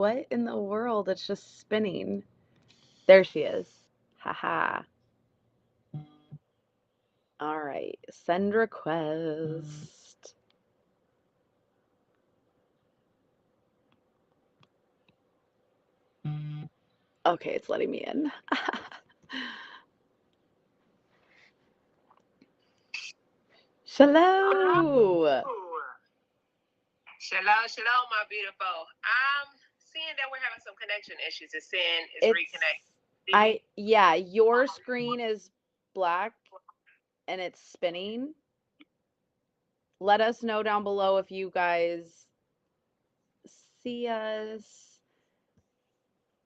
What in the world? It's just spinning. There she is. Haha. All right. Send request. Okay, it's letting me in. Hello. Shalom, shalom, my beautiful. I'm seeing that we're having some connection issues. It's saying it's reconnected. Yeah, your screen is black and it's spinning. Let us know down below if you guys see us.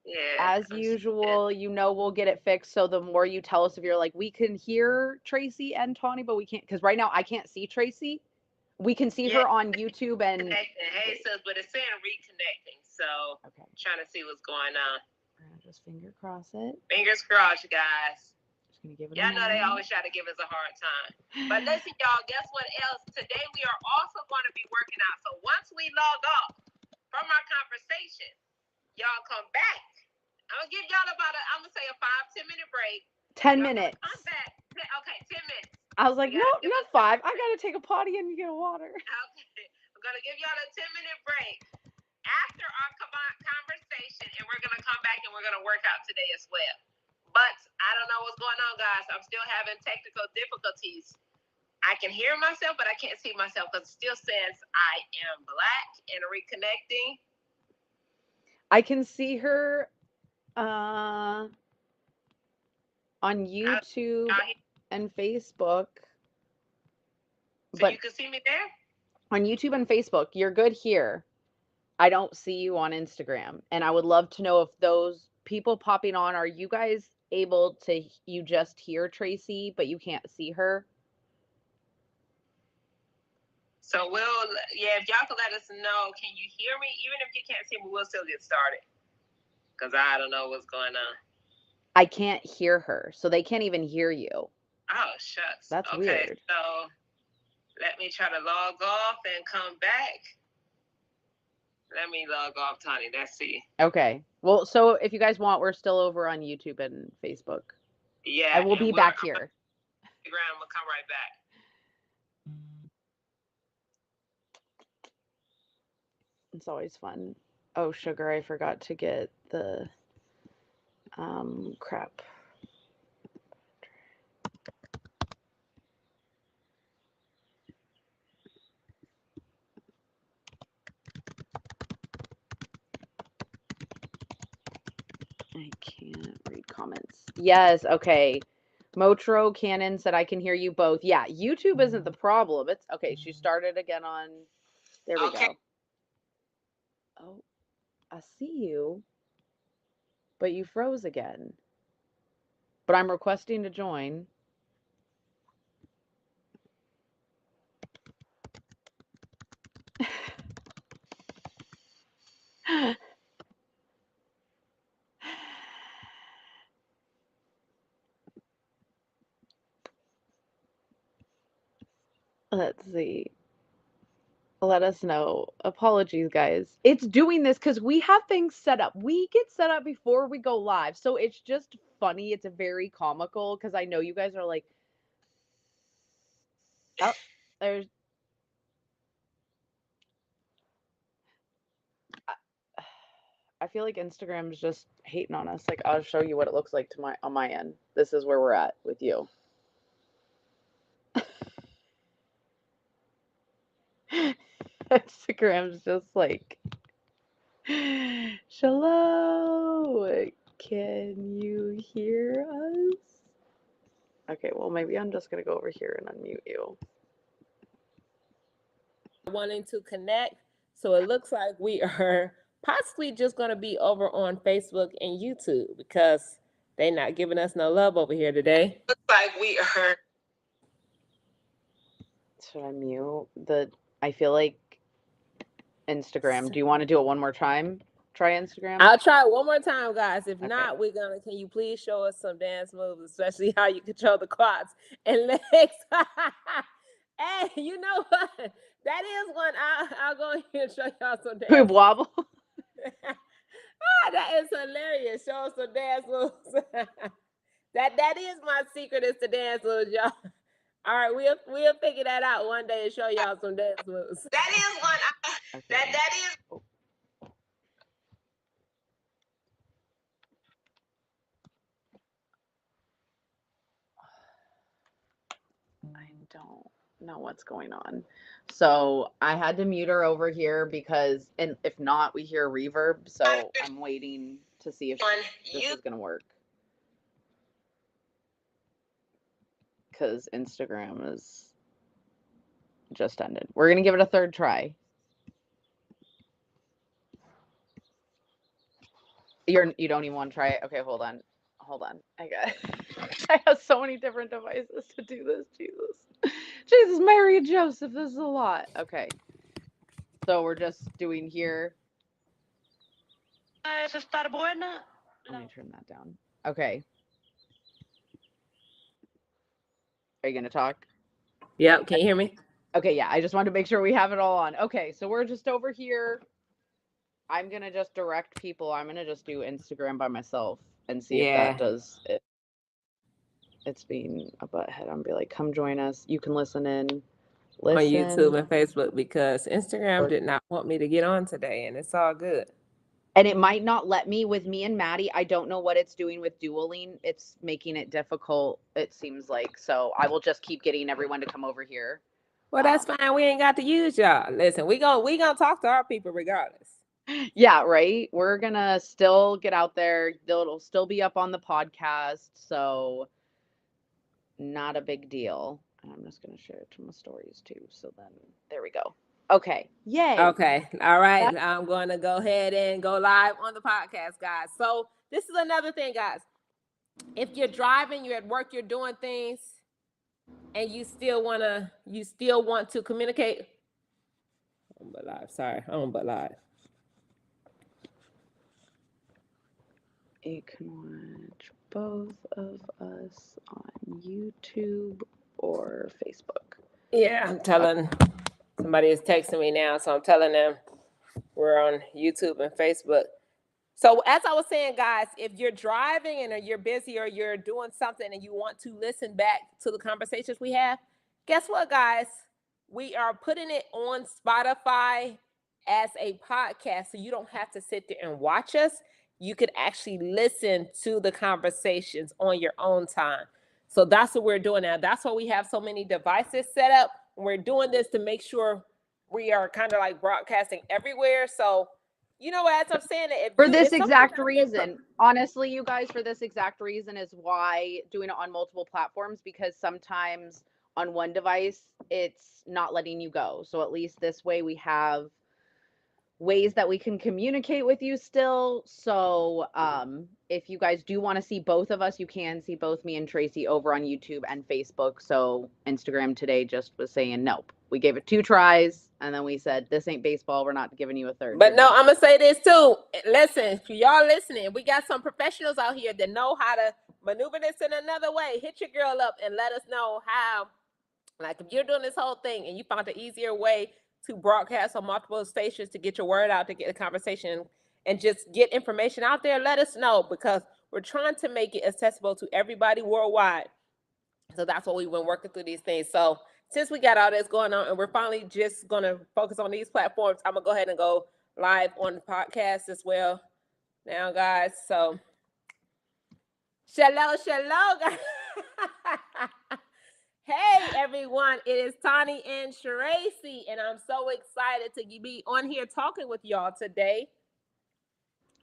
Yeah. As usual, we'll get it fixed. So the more you tell us, if you're like, we can hear Tracy and Tawny, but we can't, because right now I can't see Tracy. We can see her on YouTube and. Hey, sis, but it's saying reconnecting. So, okay. Trying to see what's going on. We're gonna just finger cross it. Fingers crossed, you guys. Just gonna give it. Y'all know they always try to give us a hard time. But listen, y'all, guess what else? Today we are also going to be working out. So once we log off from our conversation, y'all come back. I'm gonna give y'all about I'm gonna say a 5-10 minute break. 10 minutes. I'm back. Okay, 10 minutes. I was like, no, not 5. I gotta take a potty and get a water. Okay, I'm gonna give y'all a 10-minute break after our conversation, and we're gonna come back and we're gonna work out today as well. But I don't know what's going on, guys. I'm still having technical difficulties. I can hear myself, but I can't see myself because it still says I am black and reconnecting. I can see her on YouTube and Facebook. So you can see me there? On YouTube and Facebook, you're good here. I don't see you on Instagram. And I would love to know if those people popping on, are you guys able to, you just hear Tracy, but you can't see her? So if y'all can let us know, can you hear me? Even if you can't see me, we'll still get started. Because I don't know what's going on. I can't hear her, so they can't even hear you. Oh, shucks. That's weird. So let me try to log off and come back. Let me log off, Tawny. Let's see. Okay. Well, so if you guys want, we're still over on YouTube and Facebook. Yeah. And we'll be back here. I'm gonna come right back. It's always fun. Oh, sugar, I forgot to get the crap. I can't read comments. Yes, okay. Motro Cannon said I can hear you both. Yeah, YouTube isn't the problem. It's okay. She started again on. There we go. Oh, I see you, but you froze again. But I'm requesting to join. Let's see. Let us know. Apologies, guys. It's doing this because we have things set up. We get set up before we go live. So it's just funny. It's very comical because I know you guys are like, oh, there's. I feel like Instagram's just hating on us. Like, I'll show you what it looks like on my end. This is where we're at with you. Instagram's just like, Shalom, can you hear us? Okay, well, maybe I'm just going to go over here and unmute you. Wanting to connect, so it looks like we are possibly just going to be over on Facebook and YouTube because they're not giving us no love over here today. Looks like we are. Should I mute I feel like Instagram. Do you want to do it one more time? Try Instagram? I'll try it one more time, guys. If not, can you please show us some dance moves, especially how you control the quads and legs? Hey, you know what? That is one. I'll go here and show y'all some dance. Boob wobble. That is hilarious. Show us some dance moves. that is my secret, is the dance moves, y'all. All right, we'll figure that out one day and show y'all some dance moves. That is one. That is. I don't know what's going on. So I had to mute her over here because, and if not, we hear reverb. So I'm waiting to see if this is going to work. Because Instagram is just ended. We're going to give it a third try. You don't even want to try it? Okay, hold on. I have so many different devices to do this. Jesus, Mary and Joseph, this is a lot. Okay. So we're just doing here. Let me turn that down. Okay. Are you going to talk? Yep. Can you hear me? Okay, yeah. I just wanted to make sure we have it all on. Okay, so we're just over here. I'm going to just direct people. I'm going to just do Instagram by myself and see if that does it. It's being a butthead. I'm be like, come join us. You can listen in. On YouTube and Facebook, because Instagram did not want me to get on today, and it's all good. And it might not let me with me and Maddie. I don't know what it's doing with dueling. It's making it difficult, it seems like. So I will just keep getting everyone to come over here. Well, that's fine. We ain't got to use y'all. Listen, we gonna talk to our people regardless. Yeah, right. We're gonna still get out there. It'll still be up on the podcast, so not a big deal. And I'm just gonna share it to my stories too. So then there we go. Okay. Yay. Okay. All right. I'm going to go ahead and go live on the podcast, guys. So this is another thing, guys. If you're driving, you're at work, you're doing things, and you still want to communicate. On but live. Sorry. On but live. You can watch both of us on YouTube or Facebook. Yeah, I'm telling. Somebody is texting me now, so I'm telling them we're on YouTube and Facebook. So as I was saying, guys, if you're driving and you're busy or you're doing something and you want to listen back to the conversations we have, guess what, guys? We are putting it on Spotify as a podcast, so you don't have to sit there and watch us. You could actually listen to the conversations on your own time. So that's what we're doing now. That's why we have so many devices set up. We're doing this to make sure we are kind of like broadcasting everywhere. So, you know, as I'm saying it, for this exact reason, honestly, you guys, for this exact reason is why doing it on multiple platforms, because sometimes on one device, it's not letting you go. So at least this way we have ways that we can communicate with you still. So if you guys do want to see both of us, you can see both me and Tracy over on YouTube and Facebook. So Instagram today just was saying nope. We gave it 2 tries and then we said this ain't baseball, we're not giving you a third. But no, I'm gonna say this too. Listen, for y'all listening, we got some professionals out here that know how to maneuver this in another way. Hit your girl up and let us know how, like, if you're doing this whole thing and you found an easier way to broadcast on multiple stations to get your word out, to get a conversation and just get information out there, let us know, because we're trying to make it accessible to everybody worldwide. So that's what we've been working through these things. So since we got all this going on and we're finally just going to focus on these platforms, I'm going to go ahead and go live on the podcast as well now, guys. So shalom, guys. Hey, everyone. It is Tani and Tracy, and I'm so excited to be on here talking with y'all today.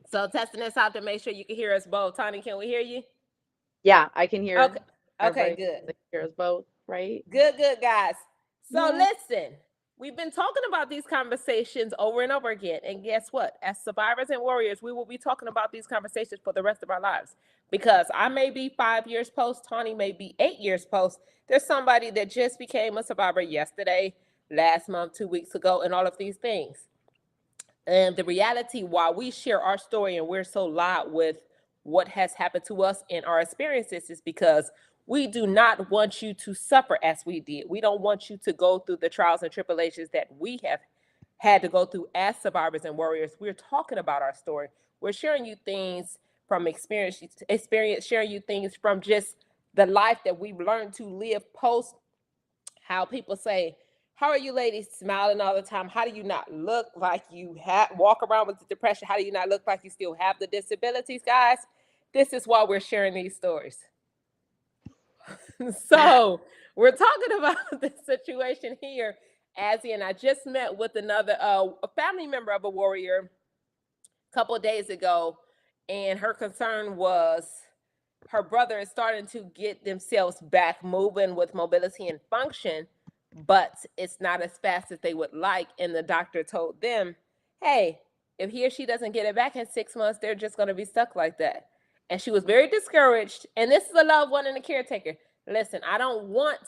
So testing this out to make sure you can hear us both. Tani, can we hear you? Yeah, I can hear. Okay, good. They hear us both, right? Good, guys. So listen, we've been talking about these conversations over and over again. And guess what? As survivors and warriors, we will be talking about these conversations for the rest of our lives. Because I may be 5 years post, Tani may be 8 years post. There's somebody that just became a survivor yesterday, last month, 2 weeks ago, and all of these things. And the reality, while we share our story and we're so loud with what has happened to us and our experiences, is because we do not want you to suffer as we did. We don't want you to go through the trials and tribulations that we have had to go through as survivors and warriors. We're talking about our story. We're sharing you things from experience, sharing you things from just the life that we've learned to live post. How people say, how are you ladies smiling all the time? How do you not look like you walk around with the depression? How do you not look like you still have the disabilities, guys? This is why we're sharing these stories. So we're talking about this situation here. Azzy and I just met with another a family member of a warrior a couple of days ago, and her concern was her brother is starting to get themselves back moving with mobility and function, but it's not as fast as they would like. And the doctor told them, hey, if he or she doesn't get it back in 6 months, they're just going to be stuck like that. And she was very discouraged. And this is a loved one and a caretaker. Listen, I don't want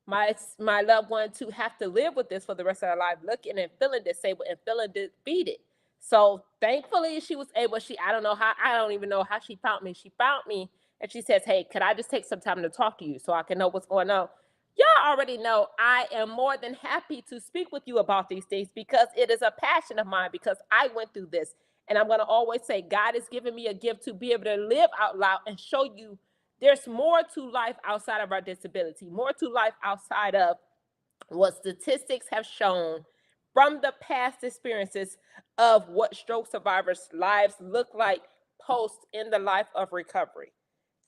my loved one to have to live with this for the rest of their life, looking and feeling disabled and feeling defeated. So thankfully she was able, I don't even know how she found me. She found me and she says, hey, could I just take some time to talk to you so I can know what's going on? Y'all already know I am more than happy to speak with you about these things because it is a passion of mine, because I went through this. And I'm going to always say, God has given me a gift to be able to live out loud and show you there's more to life outside of our disability, more to life outside of what statistics have shown from the past experiences of what stroke survivors' lives look like post in the life of recovery.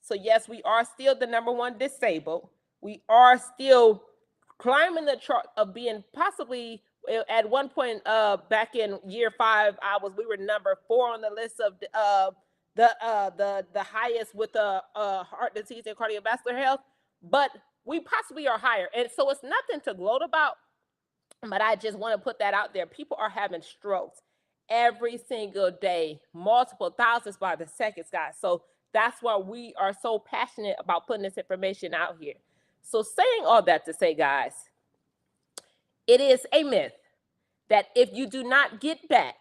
So yes, we are still the number one disabled. We are still climbing the chart of being possibly, at one point back in year 5, we were number 4 on the list of the highest with heart disease and cardiovascular health, but we possibly are higher. And so it's nothing to gloat about, but I just want to put that out there. People are having strokes every single day, multiple thousands by the seconds, guys. So that's why we are so passionate about putting this information out here. So saying all that to say, guys, it is a myth that if you do not get back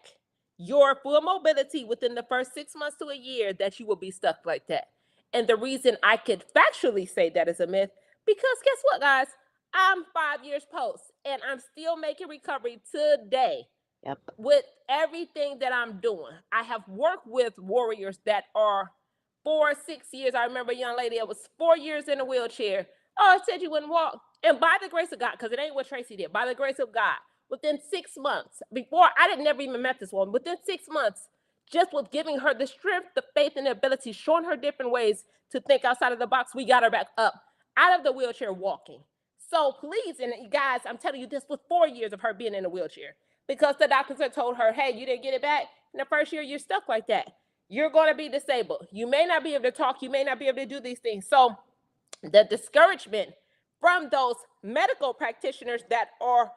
your full mobility within the first 6 months to a year, that you will be stuck like that. And the reason I could factually say that is a myth, because guess what, guys? I'm 5 years post and I'm still making recovery today. Yep. With everything that I'm doing. I have worked with warriors that are 4, 6 years. I remember a young lady that was 4 years in a wheelchair. Oh, I said you wouldn't walk. And by the grace of God, because it ain't what Tracy did, by the grace of God, within 6 months, before I never even met this woman, within 6 months, just with giving her the strength, the faith, and the ability, showing her different ways to think outside of the box, we got her back up out of the wheelchair walking. So please, and guys, I'm telling you, this was 4 years of her being in a wheelchair, because the doctors had told her, hey, you didn't get it back in the first year, you're stuck like that. You're going to be disabled. You may not be able to talk. You may not be able to do these things. So the discouragement from those medical practitioners that are,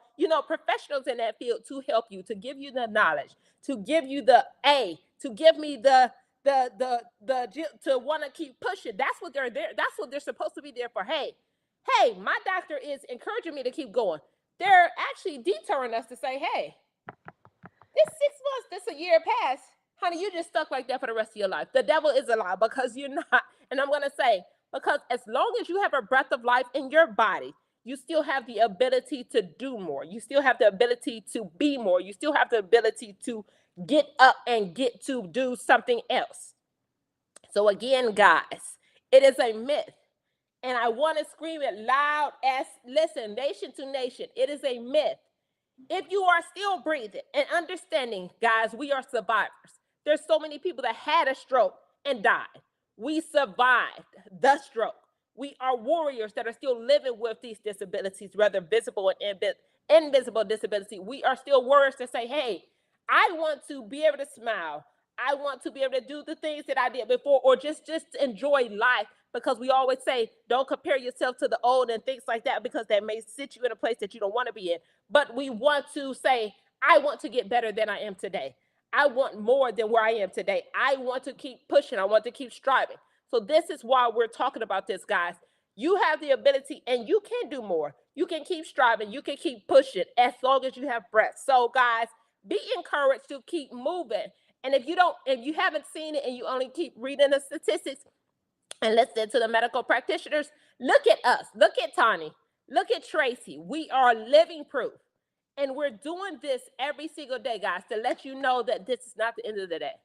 professionals in that field to help you, to give you the knowledge, to give you the to give me the to want to keep pushing. That's what they're there. That's what they're supposed to be there for. Hey, my doctor is encouraging me to keep going. They're actually deterring us to say, hey, this 6 months, this a year past, honey, you just stuck like that for the rest of your life. The devil is a lie, because you're not. And I'm going to say, because as long as you have a breath of life in your body, you still have the ability to do more. You still have the ability to be more. You still have the ability to get up and get to do something else. So again, guys, it is a myth. And I want to scream it loud as, listen, nation to nation, it is a myth. If you are still breathing and understanding, guys, we are survivors. There's so many people that had a stroke and died. We survived the stroke. We are warriors that are still living with these disabilities, whether visible and invisible disability. We are still warriors to say, hey, I want to be able to smile. I want to be able to do the things that I did before, or just enjoy life, because we always say, don't compare yourself to the old and things like that, because that may sit you in a place that you don't want to be in. But we want to say, I want to get better than I am today. I want more than where I am today. I want to keep pushing. I want to keep striving. So this is why we're talking about this, guys. You have the ability and you can do more. You can keep striving. You can keep pushing as long as you have breath. So guys, be encouraged to keep moving. And if you haven't seen it and you only keep reading the statistics and listen to the medical practitioners, look at us. Look at Tani. Look at Tracy. We are living proof. And we're doing this every single day, guys, to let you know that this is not the end of the day.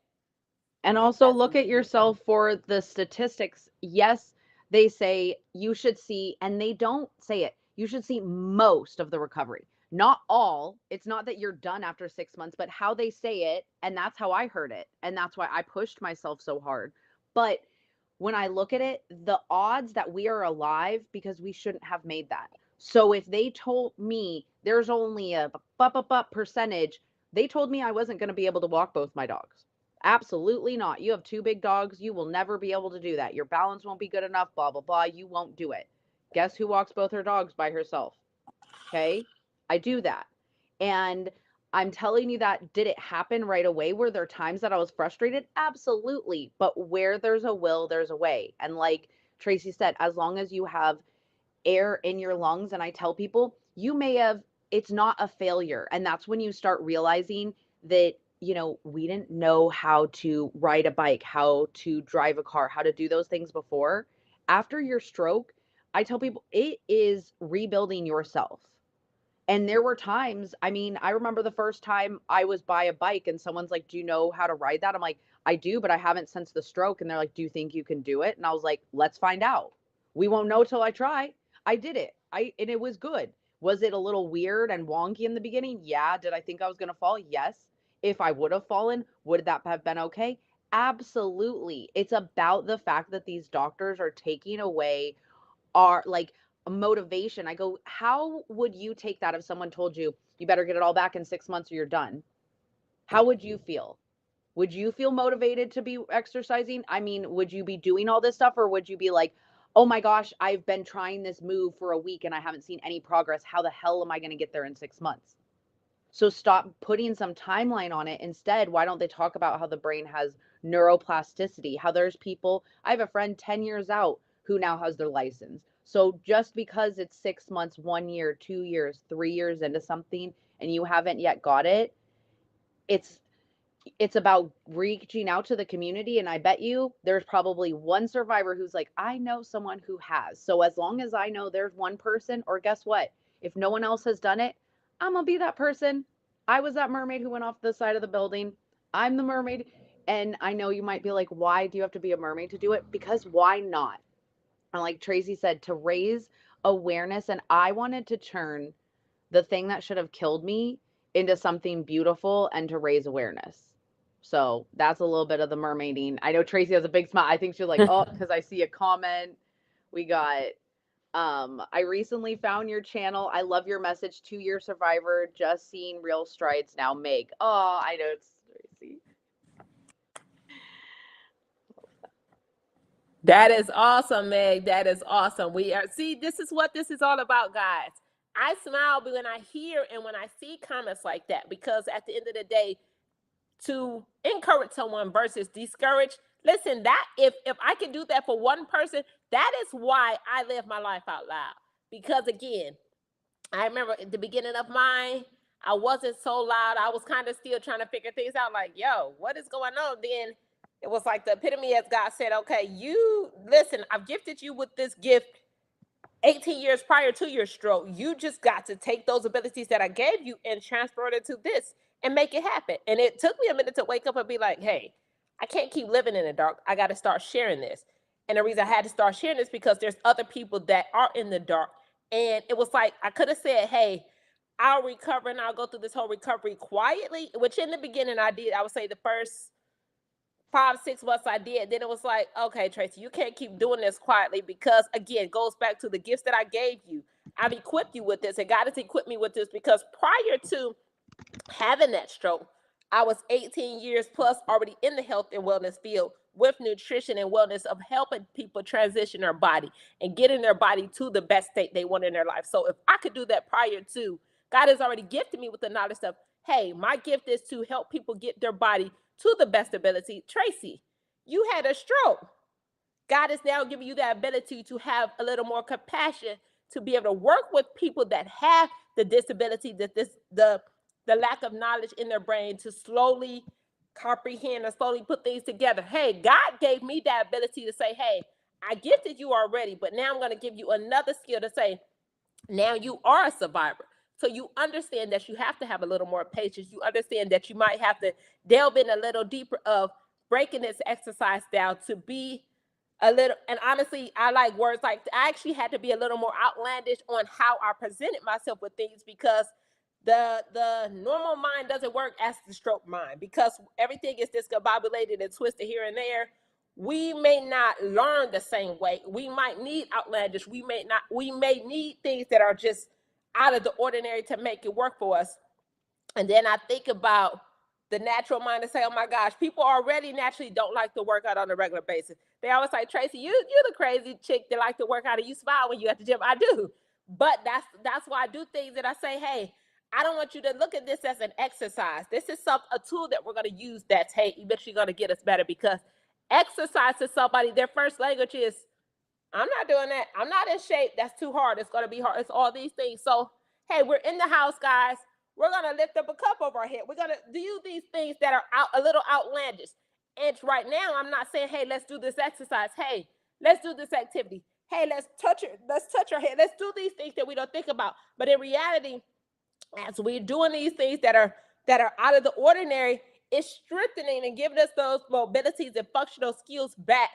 And also look at yourself for the statistics. Yes, they say you should see, and they don't say it, you should see most of the recovery. Not all. It's not that you're done after 6 months, but how they say it. And that's how I heard it. And that's why I pushed myself so hard. But when I look at it, the odds that we are alive because we shouldn't have made that. So if they told me there's only a percentage, they told me I wasn't going to be able to walk both my dogs. Absolutely not. You have 2 big dogs. You will never be able to do that. Your balance won't be good enough, blah, blah, blah. You won't do it. Guess who walks both her dogs by herself? Okay. I do that. And I'm telling you that, did it happen right away? Were there times that I was frustrated? Absolutely. But where there's a will, there's a way. And like Tracy said, as long as you have air in your lungs, and I tell people, you may have, it's not a failure. And that's when you start realizing that, you know, we didn't know how to ride a bike, how to drive a car, how to do those things before. After your stroke, I tell people it is rebuilding yourself. And there were times, I mean, I remember the first time I was by a bike and someone's like, "Do you know how to ride that?" I'm like, "I do, but I haven't since the stroke." And they're like, "Do you think you can do it?" And I was like, "Let's find out. We won't know till I try." I did it. And it was good. Was it a little weird and wonky in the beginning? Yeah. Did I think I was going to fall? Yes. If I would have fallen, would that have been okay? Absolutely. It's about the fact that these doctors are taking away our like motivation. I go, how would you take that if someone told you you better get it all back in 6 months or you're done? How would you feel? Would you feel motivated to be exercising? I mean, would you be doing all this stuff, or would you be like, oh my gosh, I've been trying this move for a week and I haven't seen any progress. How the hell am I going to get there in 6 months? So stop putting some timeline on it. Instead, why don't they talk about how the brain has neuroplasticity? How there's people, I have a friend 10 years out who now has their license. So just because it's 6 months, 1 year, 2 years, 3 years into something and you haven't yet got it, it's about reaching out to the community. And I bet you there's probably one survivor who's like, I know someone who has. So as long as I know there's one person, or guess what? If no one else has done it, I'm going to be that person. I was that mermaid who went off the side of the building. I'm the mermaid. And I know you might be like, why do you have to be a mermaid to do it? Because why not? And like Tracy said, to raise awareness. And I wanted to turn the thing that should have killed me into something beautiful and to raise awareness. So that's a little bit of the mermaiding. I know Tracy has a big smile. I think she's like, oh, because I see a comment. We got, I recently found your channel. I love your message. 2-year survivor, just seeing real strides now. Meg. Oh, I know it's Tracy. That is awesome, Meg. That is awesome. See, this is what this is all about, guys. I smile when I hear and when I see comments like that, because at the end of the day, to encourage someone versus discourage. Listen, that if I can do that for one person, that is why I live my life out loud. Because again, I remember at the beginning of mine, I wasn't so loud. I was kind of still trying to figure things out, like, yo, what is going on? Then it was like the epitome, as God said, okay, you listen, I've gifted you with this gift 18 years prior to your stroke. You just got to take those abilities that I gave you and transfer it into this and make it happen. And it took me a minute to wake up and be like, hey, I can't keep living in the dark. I got to start sharing this. And the reason I had to start sharing this because there's other people that are in the dark. And it was like, I could have said, hey, I'll recover and I'll go through this whole recovery quietly, which in the beginning I did. I would say the first 5-6 months I did. Then it was like, okay, Tracy, you can't keep doing this quietly, because again, it goes back to the gifts that I gave you. I've equipped you with this, and God has equipped me with this, because prior to having that stroke, I was 18 years plus already in the health and wellness field with nutrition and wellness, of helping people transition their body and getting their body to the best state they want in their life. So if I could do that prior to, God has already gifted me with the knowledge of, hey, my gift is to help people get their body to the best ability. Tracy, you had a stroke. God is now giving you that ability to have a little more compassion, to be able to work with people that have the disability, the lack of knowledge in their brain, to slowly comprehend and slowly put things together. Hey, God gave me that ability to say, hey, I gifted you already, but now I'm going to give you another skill to say, now you are a survivor. So you understand that you have to have a little more patience. You understand that you might have to delve in a little deeper of breaking this exercise down to be a little, and honestly, I like words like, I actually had to be a little more outlandish on how I presented myself with things, because the normal mind doesn't work as the stroke mind, because everything is discombobulated and twisted here and there. We may not learn the same way. We might need outlandish. We may need things that are just out of the ordinary to make it work for us. And then I think about the natural mind and say, oh my gosh, people already naturally don't like to work out on a regular basis. They always like, Tracy, you're the crazy chick that like to work out and you smile when you at the gym. I do. But that's why I do things that I say, hey, I don't want you to look at this as an exercise. This is a tool that we're going to use that's, hey, eventually going to get us better, because exercise to somebody, their first language is, I'm not doing that. I'm not in shape. That's too hard. It's going to be hard. It's all these things. So, hey, we're in the house, guys. We're going to lift up a cup over our head. We're going to do these things that are a little outlandish. And right now, I'm not saying, hey, let's do this exercise. Hey, let's do this activity. Hey, let's touch our head. Let's do these things that we don't think about. But in reality, as we're doing these things that are out of the ordinary, it's strengthening and giving us those mobilities and functional skills back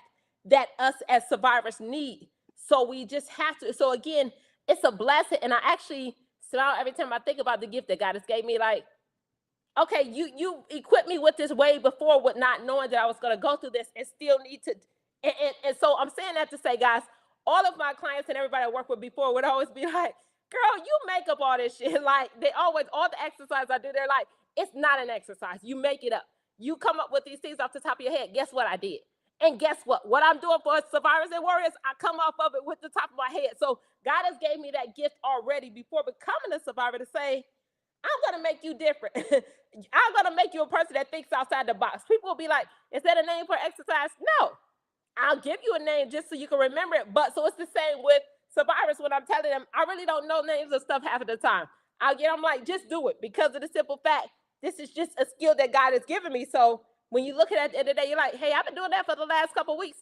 that us as survivors need. So we just have to. So again, it's a blessing. And I actually smile every time I think about the gift that God has gave me. Like, okay, you equipped me with this way before, with not knowing that I was going to go through this and still need to. And so I'm saying that to say, guys, all of my clients and everybody I worked with before would always be like, girl, you make up all this shit. Like, they always, all the exercise I do, they're like, it's not an exercise. You make it up. You come up with these things off the top of your head. Guess what I did? And guess what? What I'm doing for survivors and warriors, I come off of it with the top of my head. So God has gave me that gift already before becoming a survivor, to say, I'm going to make you different. I'm going to make you a person that thinks outside the box. People will be like, is that a name for exercise? No. I'll give you a name just so you can remember it. But so it's the same with survivors. When I'm telling them, I really don't know names of stuff half of the time. I'm like, just do it, because of the simple fact, this is just a skill that God has given me. So when you look at it at the end of the day, you're like, hey, I've been doing that for the last couple of weeks,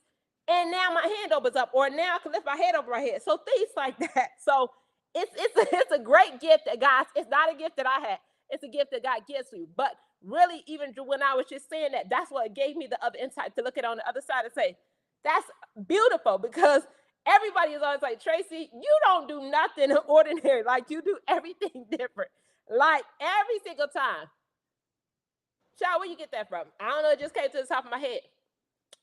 and now my hand opens up, or now I can lift my head over my head. So things like that. So it's a great gift that God, it's not a gift that I had. It's a gift that God gives you. But really, even when I was just saying that, that's what gave me the other insight to look at on the other side and say, that's beautiful, because everybody is always like, Tracy, you don't do nothing ordinary. Like, you do everything different. Like, every single time. Shaw, where you get that from? I don't know. It just came to the top of my head.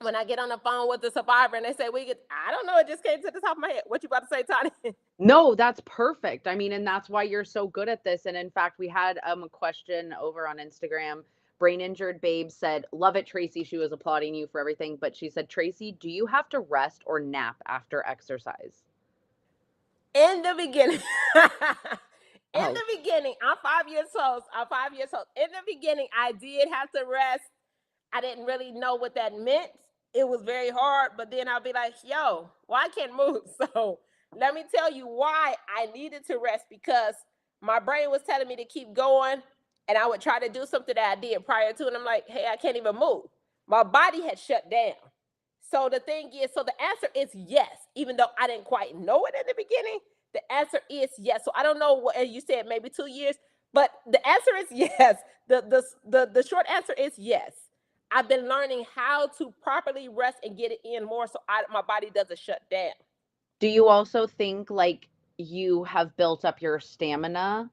When I get on the phone with the survivor and they say, I don't know. It just came to the top of my head. What you about to say, Tani? No, that's perfect. I mean, and that's why you're so good at this. And in fact, we had a question over on Instagram. Brain Injured Babe said, love it, Tracy. She was applauding you for everything. But she said, Tracy, do you have to rest or nap after exercise? In the beginning. In the beginning, I'm 5 years old. In the beginning, I did have to rest. I didn't really know what that meant. It was very hard, but then I'll be like, yo, well, I can't move. So let me tell you why I needed to rest, because my brain was telling me to keep going, and I would try to do something that I did prior to, and I'm like, hey, I can't even move. My body had shut down. So the thing is, so the answer is yes, even though I didn't quite know it in the beginning. The answer is yes. So I don't know what you said, maybe 2 years, but the answer is yes. The short answer is yes. I've been learning how to properly rest and get it in more, so my body doesn't shut down. Do you also think like you have built up your stamina?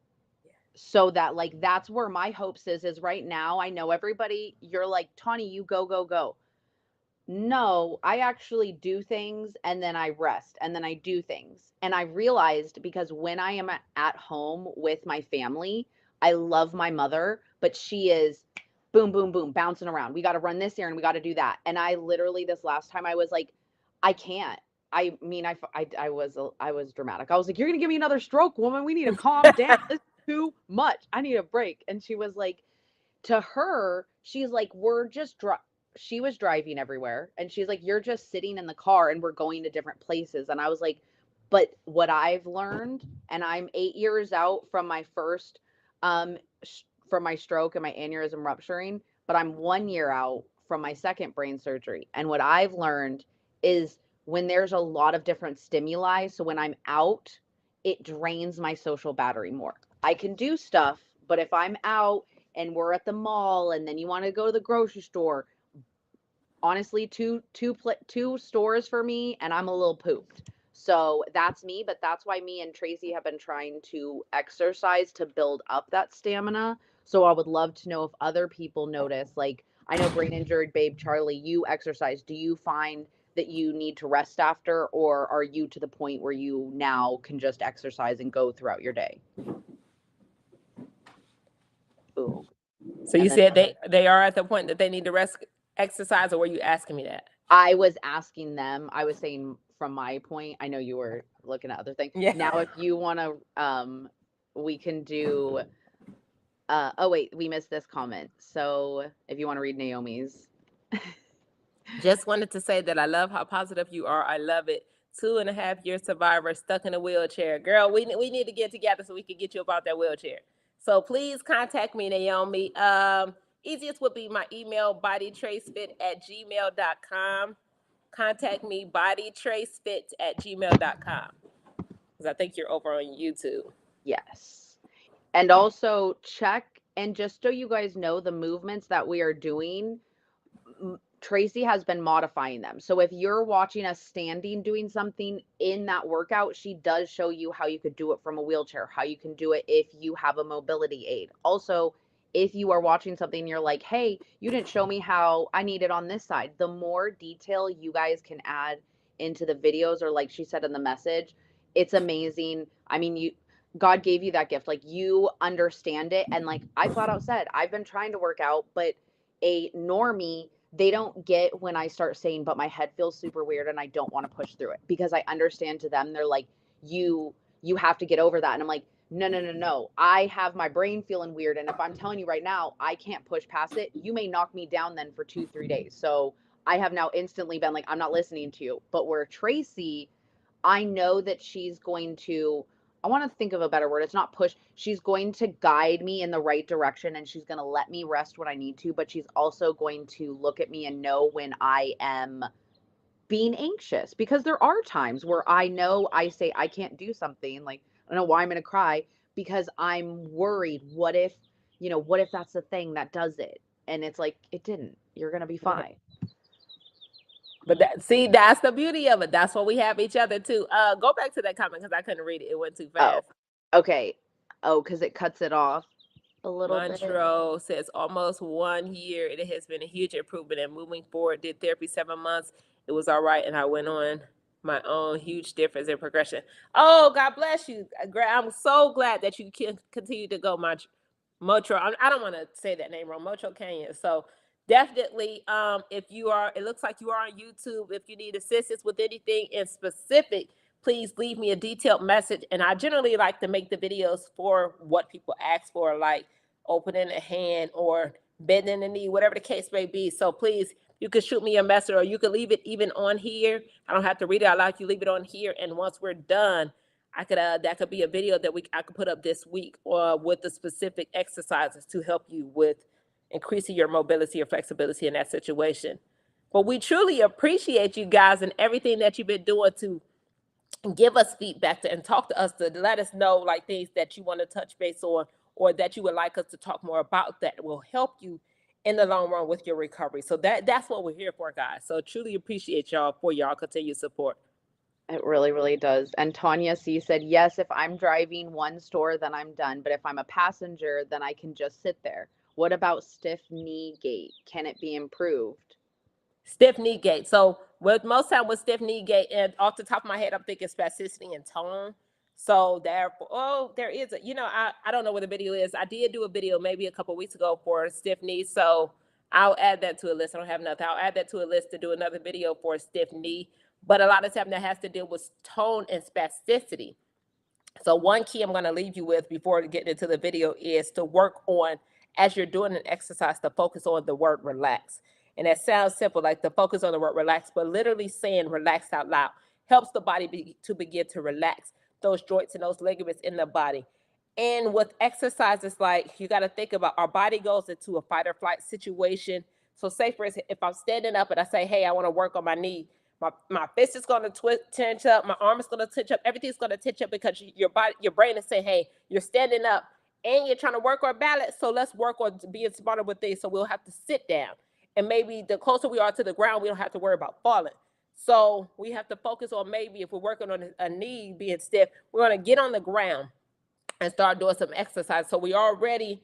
So that, like, that's where my hopes is right now. I know everybody, you're like, Tani, you go. No, I actually do things and then I rest and then I do things. And I realized, because when I am at home with my family, I love my mother, but she is boom, boom, boom, bouncing around. We got to run this errand. We got to do that. And I literally, this last time I was like, I can't. I mean, I was dramatic. I was like, you're going to give me another stroke, woman. We need to calm down. This is too much. I need a break. And she was like, to her, she's like, she was driving everywhere, and she's like, you're just sitting in the car and we're going to different places. And I was like, but what I've learned, and I'm 8 years out from my first from my stroke and my aneurysm rupturing, but I'm 1 year out from my second brain surgery. And what I've learned is, when there's a lot of different stimuli, so when I'm out, it drains my social battery more. I can do stuff, but if I'm out and we're at the mall and then you want to go to the grocery store, honestly, two stores for me, and I'm a little pooped. So that's me, but that's why me and Tracy have been trying to exercise to build up that stamina. So I would love to know if other people notice, like, I know brain injured babe Charlie, you exercise. Do you find that you need to rest after, or are you to the point where you now can just exercise and go throughout your day? Ooh. So you And then said they are at the point that they need to rest exercise, or were you asking me that? I was asking them, I was saying from my point, I know you were looking at other things. Yeah. Now, if you want to, we can do, oh wait, we missed this comment. So if you want to read Naomi's. Just wanted to say that I love how positive you are. I love it. 2.5-year survivor stuck in a wheelchair. Girl, we need to get together so we can get you about that wheelchair. So please contact me, Naomi. Easiest would be my email, bodytracefit@gmail.com. Contact me, bodytracefit@gmail.com. Because I think you're over on YouTube. Yes. And also check, and just so you guys know, the movements that we are doing, Tracy has been modifying them. So if you're watching us standing doing something in that workout, she does show you how you could do it from a wheelchair, how you can do it if you have a mobility aid. Also, if you are watching something, you're like, hey, you didn't show me how I need it on this side. The more detail you guys can add into the videos, or like she said in the message, it's amazing. I mean, God gave you that gift. Like, you understand it. And like I flat out said, I've been trying to work out, but a normie, they don't get when I start saying, but my head feels super weird and I don't want to push through it, because I understand to them, they're like, you have to get over that. And I'm like, no. I have my brain feeling weird. And if I'm telling you right now, I can't push past it, you may knock me down then for 2-3 days. So I have now instantly been like, I'm not listening to you. But where Tracy, I know that she's going to, I want to think of a better word. It's not push. She's going to guide me in the right direction, and she's going to let me rest when I need to, but she's also going to look at me and know when I am being anxious, because there are times where I know I say I can't do something, like I don't know why I'm going to cry, because I'm worried. What if that's the thing that does it? And it's like, it didn't. You're going to be fine. But that's the beauty of it. That's why we have each other too. Go back to that comment because I couldn't read it. It went too fast. Oh, okay. Oh, because it cuts it off a little bit. Montreux says almost 1 year. It has been a huge improvement and moving forward. Did therapy 7 months. It was all right. And I went on my own. Huge difference in progression. Oh, God bless you. I'm so glad that you can continue to go, Montreux. I don't want to say that name wrong. Montreux Canyon. So definitely, if you are, it looks like you are on YouTube. If you need assistance with anything in specific, please leave me a detailed message. And I generally like to make the videos for what people ask for, like opening a hand or bending the knee, whatever the case may be. So please, you can shoot me a message, or you can leave it even on here. I don't have to read it out loud. You leave it on here. And once we're done, I could that could be a video that I could put up this week, with the specific exercises to help you with increasing your mobility or flexibility in that situation. But we truly appreciate you guys and everything that you've been doing to give us feedback and talk to us, to let us know like things that you want to touch base on, or that you would like us to talk more about that will help you in the long run with your recovery. So that's what we're here for, guys. So truly appreciate y'all for y'all continued support. It really, really does. And Tanya C said, yes, if I'm driving one store, then I'm done. But if I'm a passenger, then I can just sit there. What about stiff knee gait? Can it be improved? Stiff knee gait. So with most time with stiff knee gait, and off the top of my head, I'm thinking spasticity and tone. So therefore, there is I don't know what the video is. I did do a video maybe a couple of weeks ago for stiff knee. So I'll add that to a list. I don't have nothing. I'll add that to a list to do another video for a stiff knee. But a lot of time that has to deal with tone and spasticity. So one key I'm going to leave you with before getting into the video is to work on, as you're doing an exercise, to focus on the word relax. And that sounds simple, like the focus on the word relax, but literally saying relax out loud helps the body to begin to relax those joints and those ligaments in the body. And with exercises, like, you got to think about, our body goes into a fight or flight situation. So say, for instance, if I'm standing up and I say, hey, I want to work on my knee, my fist is going to tense up, my arm is going to tense up, everything's going to tense up, because your brain is saying, hey, you're standing up and you're trying to work on balance, so let's work on being smarter with this. So we'll have to sit down. And maybe the closer we are to the ground, we don't have to worry about falling. So we have to focus on, maybe if we're working on a knee being stiff, we're going to get on the ground and start doing some exercise. So we already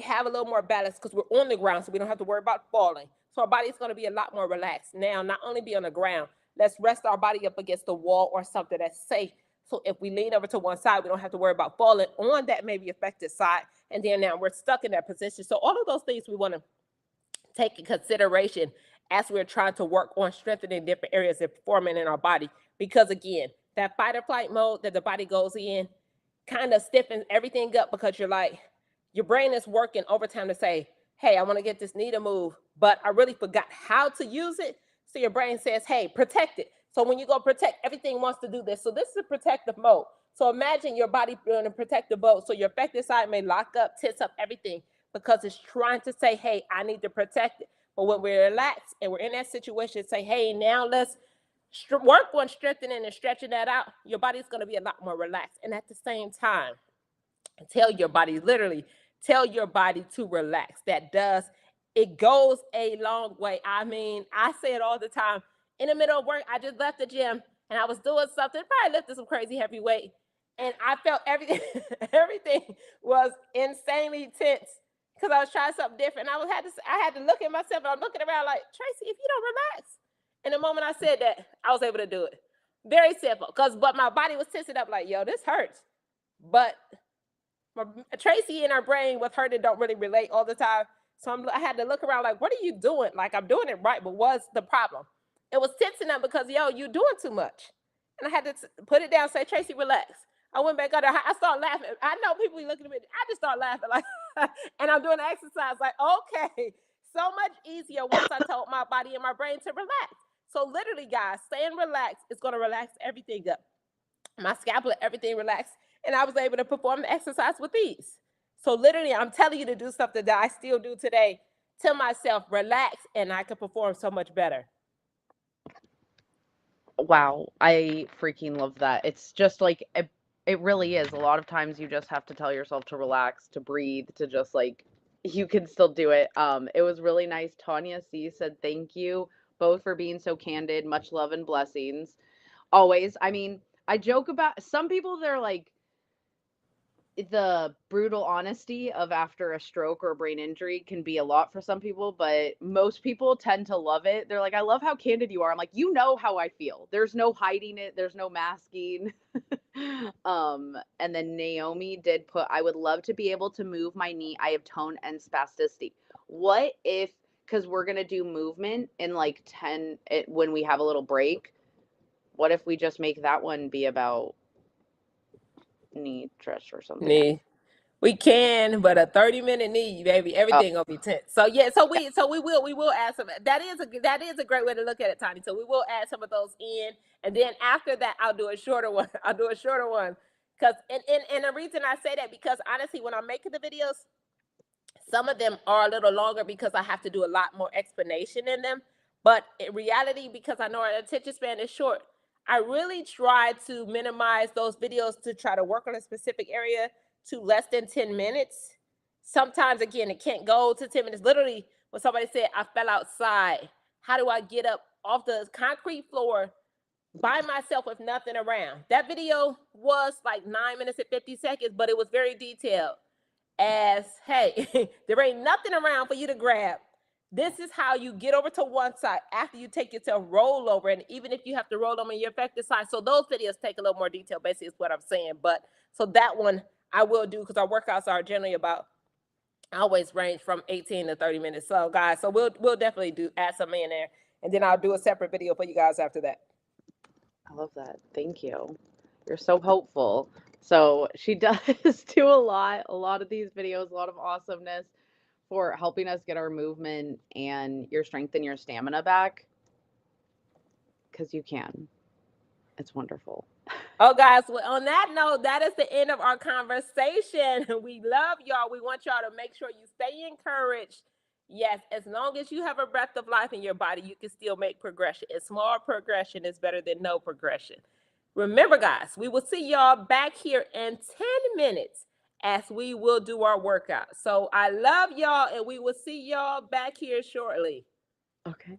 have a little more balance because we're on the ground, so we don't have to worry about falling. So our body's going to be a lot more relaxed. Now, not only be on the ground, let's rest our body up against the wall or something that's safe. So if we lean over to one side, we don't have to worry about falling on that maybe affected side. And then now we're stuck in that position. So all of those things we want to take in consideration as we're trying to work on strengthening different areas and performing in our body. Because again, that fight or flight mode that the body goes in kind of stiffens everything up, because you're like, your brain is working overtime to say, hey, I want to get this knee to move, but I really forgot how to use it. So your brain says, hey, protect it. So when you go protect, everything wants to do this. So this is a protective mode. So imagine your body in a protective mode. So your affected side may lock up, tense up everything, because it's trying to say, hey, I need to protect it. But when we're relaxed and we're in that situation, say, hey, now let's work on strengthening and stretching that out. Your body's going to be a lot more relaxed. And at the same time, tell your body, literally tell your body to relax. It goes a long way. I mean, I say it all the time. In the middle of work, I just left the gym and I was doing something, probably lifted some crazy heavy weight. And I felt everything, everything was insanely tense because I was trying something different. And I had to look at myself, and I'm looking around like, Tracy, if you don't relax. And the moment I said that, I was able to do it. Very simple. But my body was tensing up like, yo, this hurts. But Tracy in her brain with her that don't really relate all the time. So I had to look around like, what are you doing? Like, I'm doing it right, but what's the problem? It was tensing up because, yo, you're doing too much. And I had to put it down, say, Tracy, relax. I went back under. I started laughing. I know people be looking at me. I just start laughing like, and I'm doing the exercise like, okay, so much easier once I told my body and my brain to relax. So literally, guys, staying relaxed is going to relax everything up. My scapula, everything relaxed. And I was able to perform the exercise with ease. So literally, I'm telling you to do something that I still do today. Tell myself, relax, and I can perform so much better. Wow, I freaking love that. It's just like, it really is. A lot of times you just have to tell yourself to relax, to breathe, to just like, you can still do it. It was really nice. Tanya C said, thank you both for being so candid. Much love and blessings. Always. I mean, I joke about some people, they're like, the brutal honesty of after a stroke or a brain injury can be a lot for some people, but most people tend to love it. They're like, I love how candid you are. I'm like, you know how I feel. There's no hiding it. There's no masking. And then Naomi did put, I would love to be able to move my knee. I have tone and spasticity. What if, because we're going to do movement in like 10, when we have a little break, what if we just make that one be about knee stretch or something? Knee. We can, but a 30-minute knee, baby, everything gonna be tense. So yeah, so we will add some. That is a great way to look at it, Tony. So we will add some of those in, and then after that, I'll do a shorter one. Because and the reason I say that, because honestly, when I'm making the videos, some of them are a little longer because I have to do a lot more explanation in them. But in reality, because I know our attention span is short, I really try to minimize those videos to try to work on a specific area to less than 10 minutes. Sometimes, again, it can't go to 10 minutes. Literally, when somebody said, I fell outside, how do I get up off the concrete floor by myself with nothing around? That video was like 9 minutes and 50 seconds, but it was very detailed. As, hey, there ain't nothing around for you to grab. This is how you get over to one side after you take yourself roll over. And even if you have to roll them on your affected side. So those videos take a little more detail, basically is what I'm saying. But so that one I will do, because our workouts are generally about, I always range from 18 to 30 minutes. So guys, so we'll definitely add some in there. And then I'll do a separate video for you guys after that. I love that. Thank you. You're so hopeful. So she does do a lot of these videos, a lot of awesomeness for helping us get our movement and your strength and your stamina back. Because you can. It's wonderful. Oh, guys, well, on that note, that is the end of our conversation. We love y'all. We want y'all to make sure you stay encouraged. Yes, as long as you have a breath of life in your body, you can still make progression. And small progression is better than no progression. Remember, guys, we will see y'all back here in 10 minutes as we will do our workout. So I love y'all, and we will see y'all back here shortly. Okay.